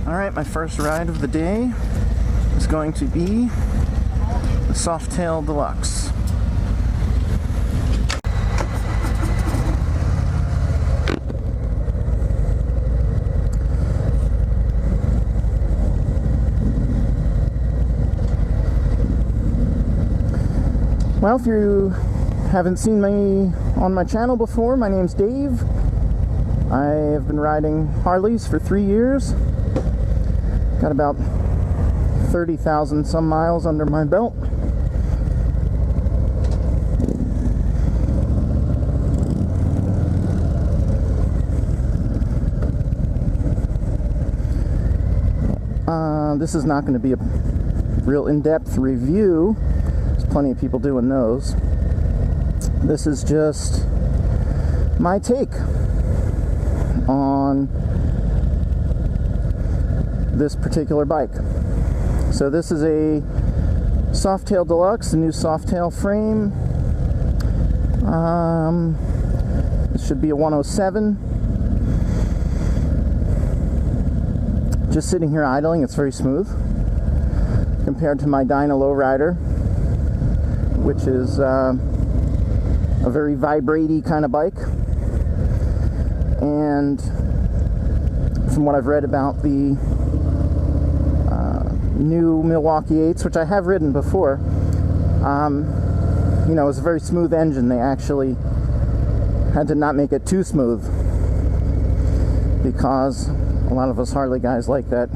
Alright, my first ride of the day is going to be the Softail Deluxe. Well, if you haven't seen me on my channel before, my name's Dave. I have been riding Harleys for 3 years. Got about 30,000 some miles under my belt. This is not going to be a real in-depth review. There's plenty of people doing those. This is just my take on this particular bike. So this is a Softail Deluxe, a new Softail frame. This should be a 107. Just sitting here idling, it's very smooth compared to my Dyna Lowrider, which is a very vibratey kind of bike. And from what I've read about the new Milwaukee 8s, which I have ridden before, you know, it's a very smooth engine. They actually had to not make it too smooth because a lot of us Harley guys like that,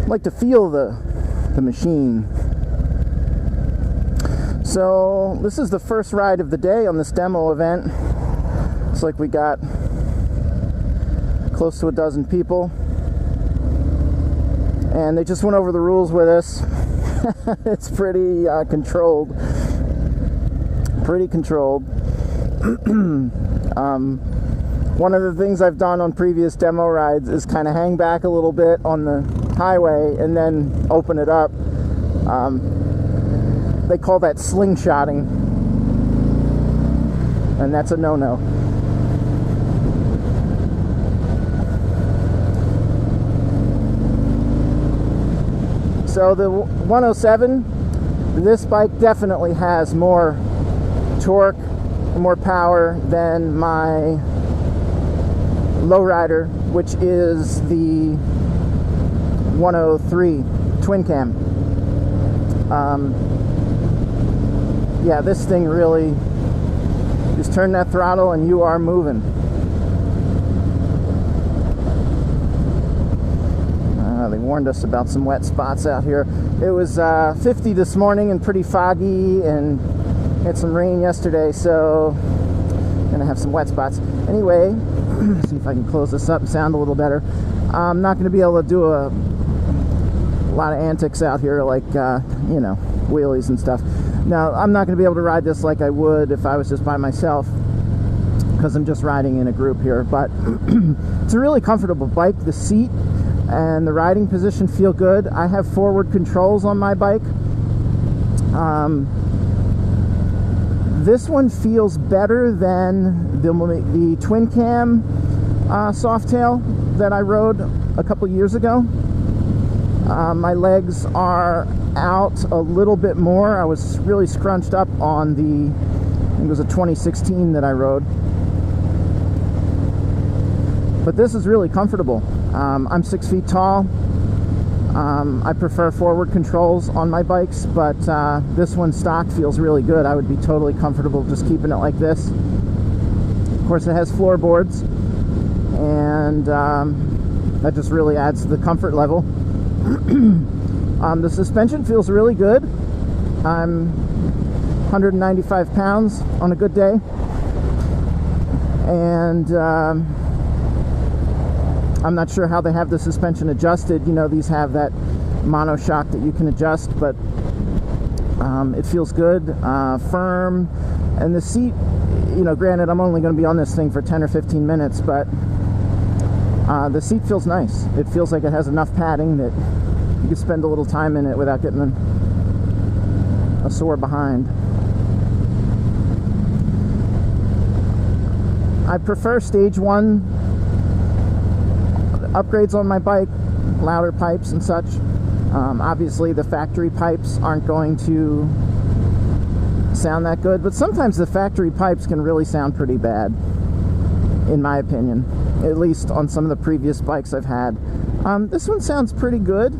like to feel the machine. So this is the first ride of the day on this demo event. It's like we got close to a dozen people, and they just went over the rules with us. It's pretty controlled. Pretty controlled. One of the things I've done on previous demo rides is kind of hang back a little bit on the highway and then open it up. They call that slingshotting, and that's a no-no. So the 107, this bike definitely has more torque, more power than my Lowrider, which is the 103 twin cam. Yeah, this thing really, just turn that throttle and you are moving. They warned us about some wet spots out here. It was 50 this morning and pretty foggy, and had some rain yesterday, so gonna have some wet spots. Anyway, let's see if I can close this up and sound a little better. I'm not gonna be able to do a lot of antics out here, like you know, wheelies and stuff. Now, I'm not gonna be able to ride this like I would if I was just by myself, because I'm just riding in a group here. But it's a really comfortable bike. The seat and the riding position feel good. I have forward controls on my bike. This one feels better than the twin cam Softail that I rode a couple years ago. My legs are out a little bit more. I was really scrunched up on the, I think it was a 2016 that I rode. But this is really comfortable. I'm 6 feet tall. I prefer forward controls on my bikes, but this one stock feels really good. I would be totally comfortable just keeping it like this. Of course, it has floorboards, and that just really adds to the comfort level. The suspension feels really good. I'm 195 pounds on a good day, and I'm not sure how they have the suspension adjusted. You know, these have that monoshock that you can adjust, but it feels good, firm. And the seat, you know, granted, I'm only going to be on this thing for 10 or 15 minutes, but the seat feels nice. It feels like it has enough padding that you can spend a little time in it without getting a sore behind. I prefer stage one upgrades on my bike, louder pipes and such. Obviously the factory pipes aren't going to sound that good, but sometimes the factory pipes can really sound pretty bad, in my opinion, at least on some of the previous bikes I've had. This one sounds pretty good,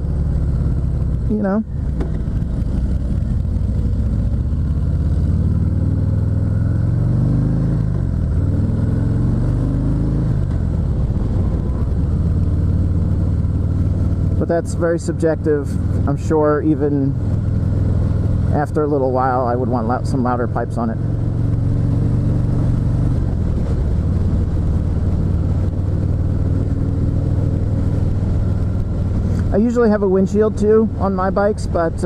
you know. But that's very subjective. I'm sure even after a little while I would want some louder pipes on it. I usually have a windshield too on my bikes, but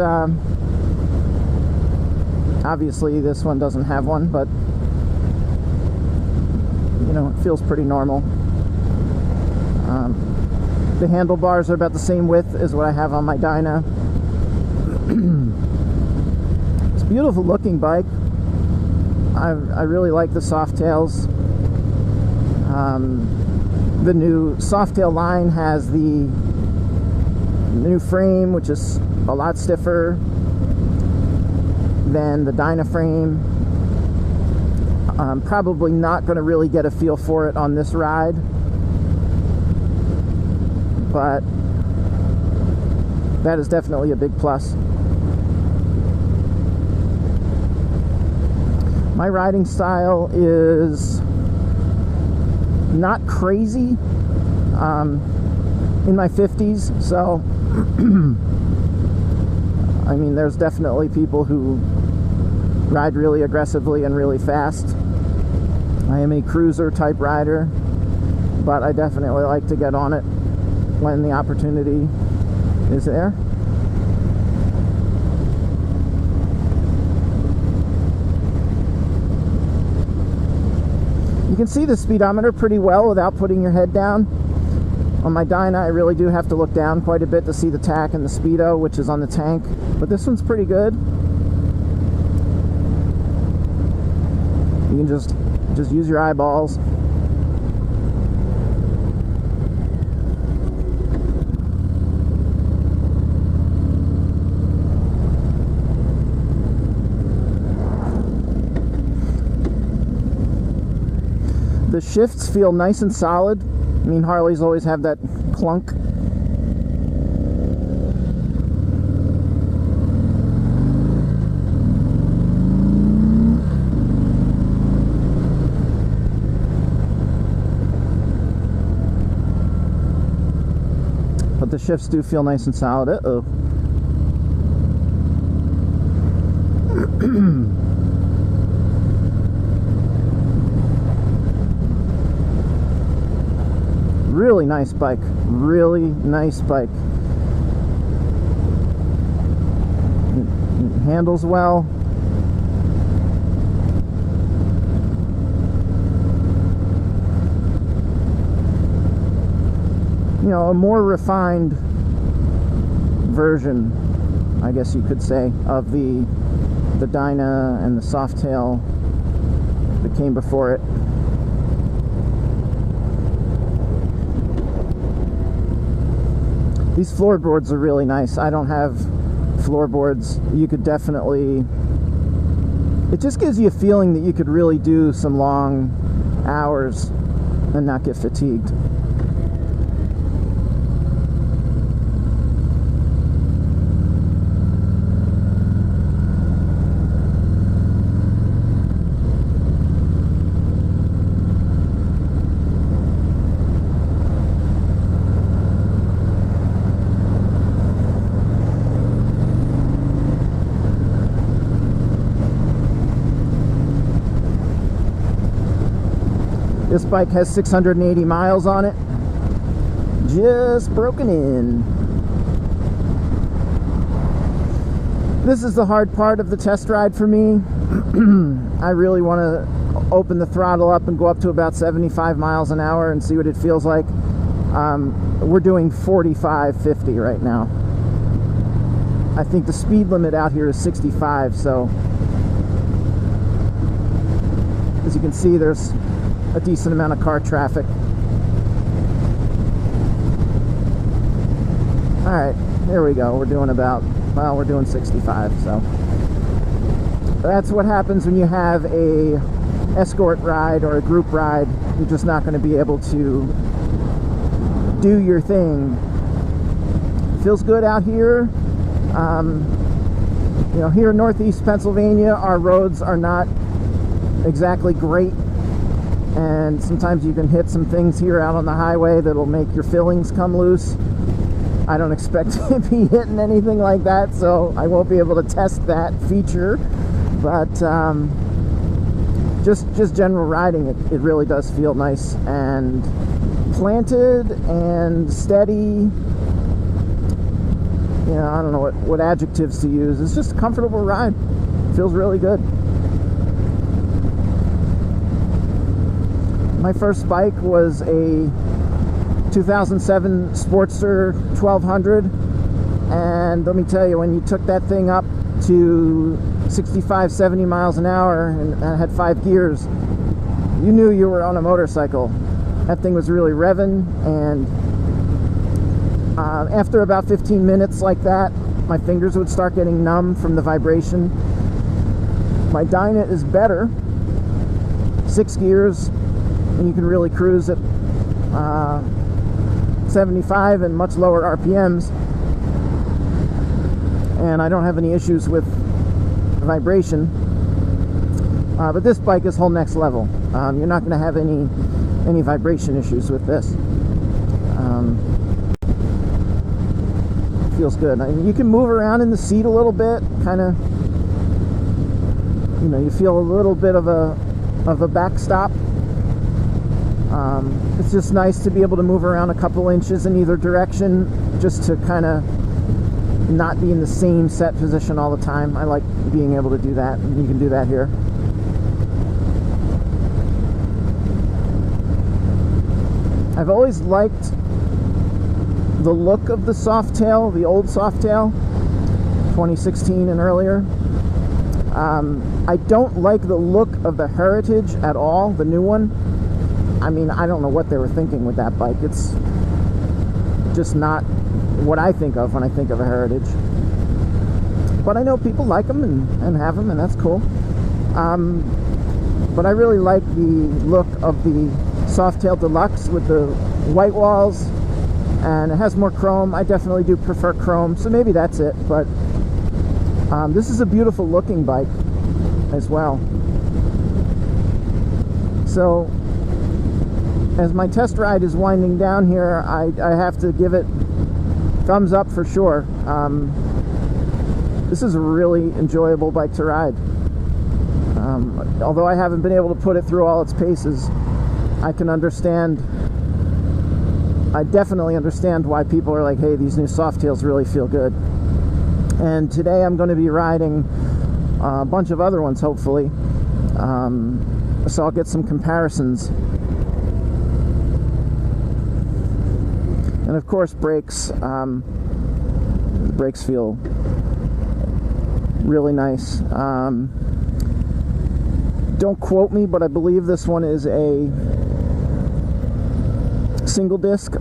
obviously this one doesn't have one, but you know, it feels pretty normal. The handlebars are about the same width as what I have on my Dyna. It's a beautiful looking bike. I really like the Softails. The new Softail line has the new frame, which is a lot stiffer than the Dyna frame. I'm probably not going to really get a feel for it on this ride, but that is definitely a big plus. My riding style is not crazy, in my 50s, so I mean, there's definitely people who ride really aggressively and really fast. I am a cruiser type rider, but I definitely like to get on it when the opportunity is there. You can see the speedometer pretty well without putting your head down. On my Dyna, I really do have to look down quite a bit to see the tach and the speedo, which is on the tank, but this one's pretty good. You can just use your eyeballs. The shifts feel nice and solid. I mean, Harleys always have that clunk. But the shifts do feel nice and solid. Uh-oh. Really nice bike. Really nice bike. It handles well. You know, a more refined version, I guess you could say, of the Dyna and the Softail that came before it. These floorboards are really nice. I don't have floorboards. You could definitely... It just gives you a feeling that you could really do some long hours and not get fatigued. This bike has 680 miles on it. Just broken in. This is the hard part of the test ride for me. I really want to open the throttle up and go up to about 75 miles an hour and see what it feels like. We're doing 45, 50 right now. I think the speed limit out here is 65, so as you can see, there's a decent amount of car traffic. Alright, here we go. We're doing we're doing 65, so that's what happens when you have a escort ride or a group ride. You're just not going to be able to do your thing. Feels good out here. You know, here in Northeast Pennsylvania, our roads are not exactly great, and sometimes you can hit some things here out on the highway that'll make your fillings come loose. I don't expect to be hitting anything like that, so I won't be able to test that feature, but just general riding, it really does feel nice and planted and steady. You know, I don't know what adjectives to use. It's just a comfortable ride. Feels really good. My first bike was a 2007 Sportster 1200, and let me tell you, when you took that thing up to 65-70 miles an hour and had 5 gears, you knew you were on a motorcycle. That thing was really revving, and after about 15 minutes like that, my fingers would start getting numb from the vibration. My Dyna is better, 6 gears, and you can really cruise at 75 and much lower RPMs, and I don't have any issues with vibration. But this bike is whole next level. You're not going to have any vibration issues with this. Feels good. I mean, you can move around in the seat a little bit, kind of, you know, you feel a little bit of a backstop. It's just nice to be able to move around a couple inches in either direction, just to kind of not be in the same set position all the time. I like being able to do that, and you can do that here. I've always liked the look of the Softail, the old Softail, 2016 and earlier. I don't like the look of the Heritage at all, the new one. I mean, I don't know what they were thinking with that bike. It's just not what I think of when I think of a Heritage. But I know people like them and have them, and that's cool. But I really like the look of the Softail Deluxe with the white walls, and it has more chrome. I definitely do prefer chrome, so maybe that's it. But this is a beautiful looking bike as well. So as my test ride is winding down here, I have to give it thumbs up for sure. This is a really enjoyable bike to ride. Although I haven't been able to put it through all its paces, I definitely understand why people are like, hey, these new Softails really feel good. And today I'm going to be riding a bunch of other ones, hopefully. So I'll get some comparisons. And of course, brakes. The brakes feel really nice. Don't quote me, but I believe this one is a single disc.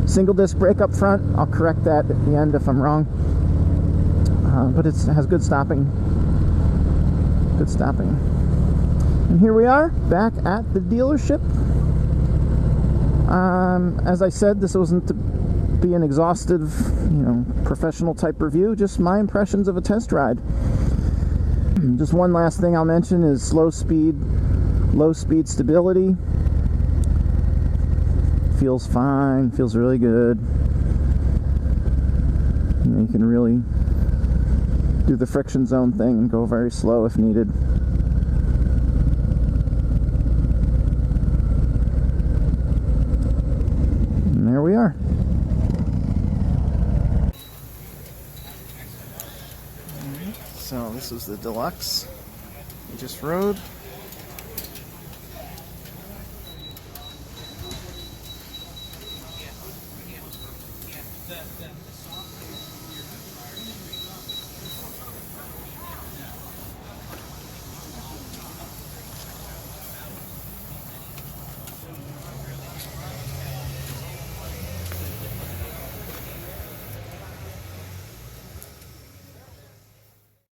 Single disc brake up front. I'll correct that at the end if I'm wrong. But it has good stopping. Good stopping. And here we are, back at the dealership. As I said, this wasn't to be an exhaustive, professional type review, just my impressions of a test ride. Just one last thing I'll mention is low speed stability. Feels fine, feels really good. You can really do the friction zone thing and go very slow if needed. And there we are. So this is the Deluxe we just rode.